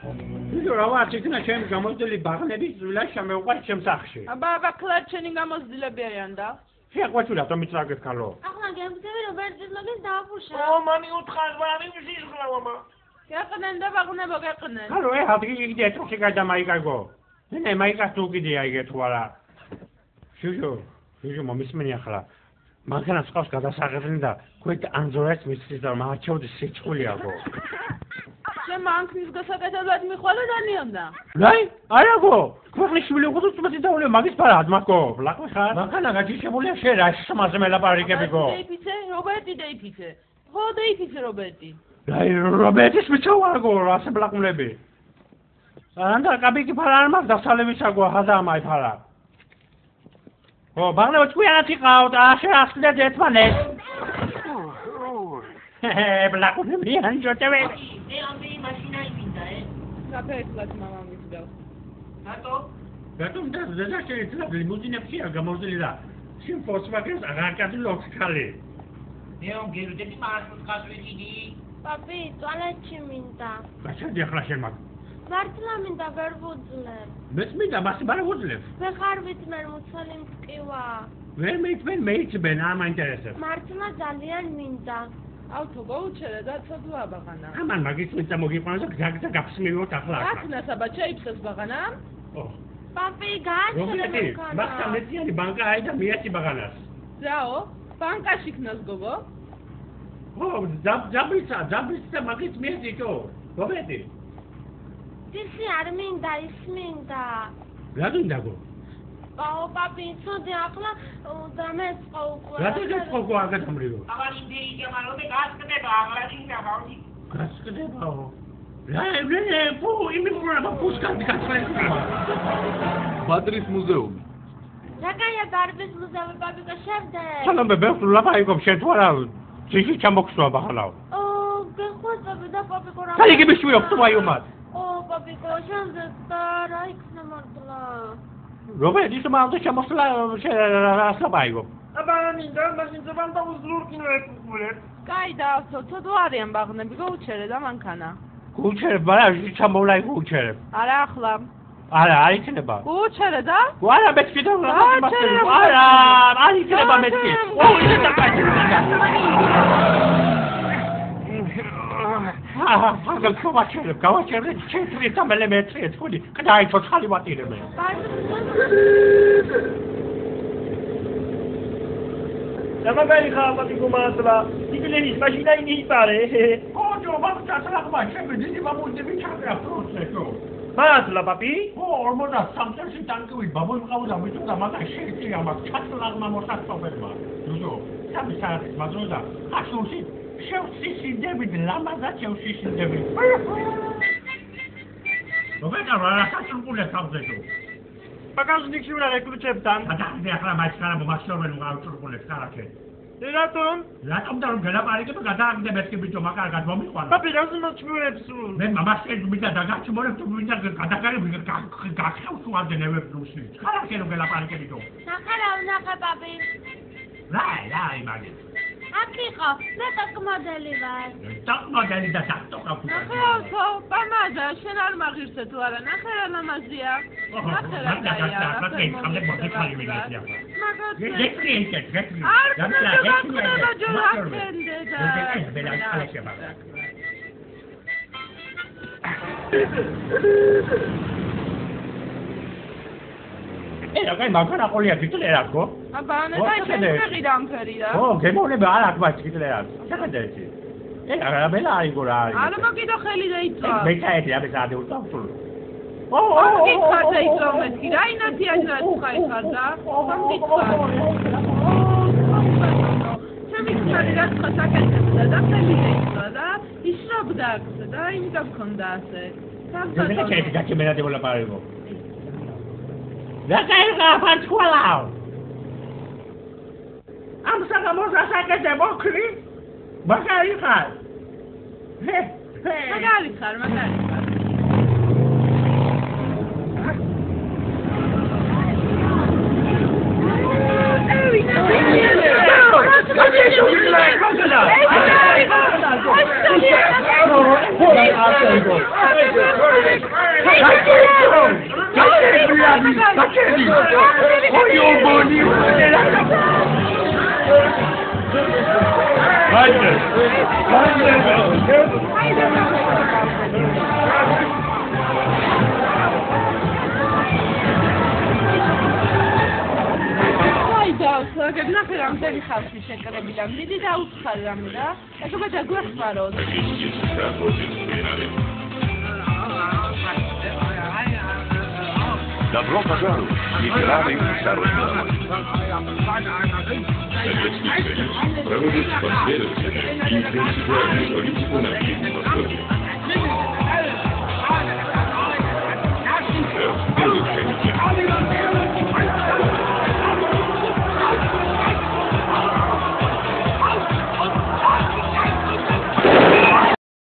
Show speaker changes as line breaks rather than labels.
Video rawa tikna shem gamozdeli baghnebis zula shameuqat shem sakhshi.
Aba klad cheni gamozdilები არიან და.
შეაყვაჩულა თო მიწრაგეთ ქალო.
ახლა გემგზები რობერტის მაგის დააფუშა.
მანი უთხარ მანი ვისიშხლა მამა.
გეყნენ და ბაღნებო გეყნენ.
ქალო ეხლა იგი ეტროხი გადა მაიგაგო. ნე მაიგას თუ კიდე აიგე თუ არა. შუშო მომისმენი ახლა. მანქანას ყავს გადასაღებინი და ქვეთ ანზორას მისცის და მარჩევდი სიცხულიაგო.
შენ მანქნის გასაკეთებლად მიხვალე დანიონდა.
რაი? არაგო. ქვეყნის შვილი უყურთ წმეთი დაულე მაგის პარად მაკო. ლაკვი ხარ? მანქანა გაჭიშებულია შენ რა შემაზე მელაპარიკებიგო.
დეიფიცე, რობერტი დეიფიცე. ხო დეიფიცე რობერტი.
რაი რობერტის მიცოვარგო ასე ბლაკმლები. ანდა კაბიკი ფარა არ მაქვს დასალებისაგო ჰაზა მაი ფარა. ო ბაღნებო თქვენაც იყავთ ასე ასლეთ ერთმანეს. ბლაკმლები ანჯოტები.
ამბი მაშინა იმიდა
საფეხლად მამამის გავს.
რატომ
და შეიძლება ლიმუზინებში გამოძილი და შენ Volkswagen-ს აღარ გადლოქს ხალე.
ნეო გერუდები მარშრუტ გასვიდი.
პაპი, ტუალეტში მინდა.
გაჩერდი ახლა შენ მაგ.
მართლა მინდა ვერ ვუძლებ.
მეც მინდა მასე ბარა ვუძლებ.
მე ხარ ვიცმენ მუცელი მტკივა.
ვერ მეიცმენ არ მაინტერესებს.
მართლა ძალიან მინდა.
ავთო გაუჩერე და ცოდვა ბაღანა.
ამან მაგის მიწა მოგიყვანოს და გაგდა გაფსმივოთ ახლა.
აქნა საბა ჩაიფსეს ბაღანა?
ო.
პაპი, გააჩერე
მანქანა. მაგა მეციანი ბანკა აი და მიაჩი ბაღანას.
რაო? ბანკაში ქნას გოგო?
ო, ძაბისა მაგის მიეციკო. რობერტი.
ისე არ მინდა, ის მინდა.
რა გინდა გო?
აუ პაპი, ცოდი ახლა და მე წყო უკვე.
რატო გეწყო არ გათამრიო?
ავალი დეიგე მაროდე გასკდება აღარ ინდა ბავი.
გასკდებაო. რა პუ იმიბრა პუსკანდი გასკდება.
ბადრის მუზეუმი.
რა კაია ბარბის მუზეუმი პაპი გაშევდე.
სანამ ბებს ლაპარაკობ შენ თუ არა ძიში ჩამოგხსვა ბახალაო.
ო, გეხოცები და პაპი ყურა.
ხალი გიბიშვიო ხტვაიომად.
ო, პაპი გაშევდე და რა იქნა მართლა.
რობერტი შემავდა შემოსლა ასლაპაიგო.
აბა მინდა მაშინ ზებანდა უზურკინო ეკულებ.
კაი და ავთო ცოდვა არიან ბაღნები გაუჩერე და მანქანა.
გუჩერებ არა ჩამოვლაი გუჩერებ.
არა ახლა.
არა არ იქნება.
გუჩერე და?
არა მეც კიდევ რა მასწავლე. არა არ იქნება მეც კი. ო ისე დაკაჭირდა. გავაჩერებ ცენტრი სამელემეტრი თქვი კაი ცოცხალი ვატირებ.
დამაგარი ხარ პაპი გომასლა. იკლენის მაშინა იმიპარე.
ოჯო მაგაცლა ხმაჩები დიდი მამულები ჩაგრა პროცესო.
მართლა პაპი?
ო 53 ტანკი ბაბოს მყავდა მითო და მაგა შეიწია მაგ ჩათლაღმა მოსასწორებმა. ჯო სამი საათის მაზროდა აშურში შევსისინდებით ლამაზად შევსისინდებით. რობერტა რა საჭურყულია თავზეო.
ბაგაჟნიკში ვარ ეკრუჩებთან.
გადაგდე ახლა მაჩქარა მომაშორებენ უღავჭურყულებს კარაქე.
რატომ?
რატომ და რომ გელაპარაკებ გადაგდე მეთქი ბიჭო მაგარად მომიყვანა.
პაპი რაზმაც მივერებს სულ.
მე მამასკენ მინდა დაგაჩმორებ თუ მინდა გადაგარებ გახევს უადენებ რუსი. კარაქე რომ გელაპარაკებიდო.
ნახე პაპი.
რაი მაგე.
აქ იყო, მე ტაკმოდელი ვარ.
ტაკმოდელი და დაქტოკა ფუტა.
ნახე ავთო, პამაჟა, შენ არ მაღირსე თუ არა, ნახე რა ლამაზია. ნახე რა კაია.
Era che mancano con gli altri erako.
აბა, ნაი შენ დამფერი და.
ო, გემოვნები არ აქვს მას კიდე ერაკო. შეგედეთი. რა ბელა აიგო რა.
არა მოგიდო ხელი დაიწყო.
მე ჩაეთი აბე საათი უთავსულ.
ო, გიქხარდა იწო მეთქი, რა ინათი აჯრა ხაიხარდა. სამგიქხარ. შემიქცარი რა ხა საკეთებდა და ხელი დაიწყო და ისრობდა აქზე და იმდა გქონდა ასე.
მე ჩაეთი გაჩემენა დეველოპერებო. რა გაიგა ფანჩხვალაო. ამ საგამოზე საკეთე მოკლი. მაგარი ხარ.
მაგარი ხარ. ნახე რამდენი ხალხი შეკრები და მიდი და უცხარი რამე რა. ეხლა დაგვეხმაროთ.
Добро пожаловать! Играли в Старую проводит последовательно и принципиальную политику на Ближнем Востоке.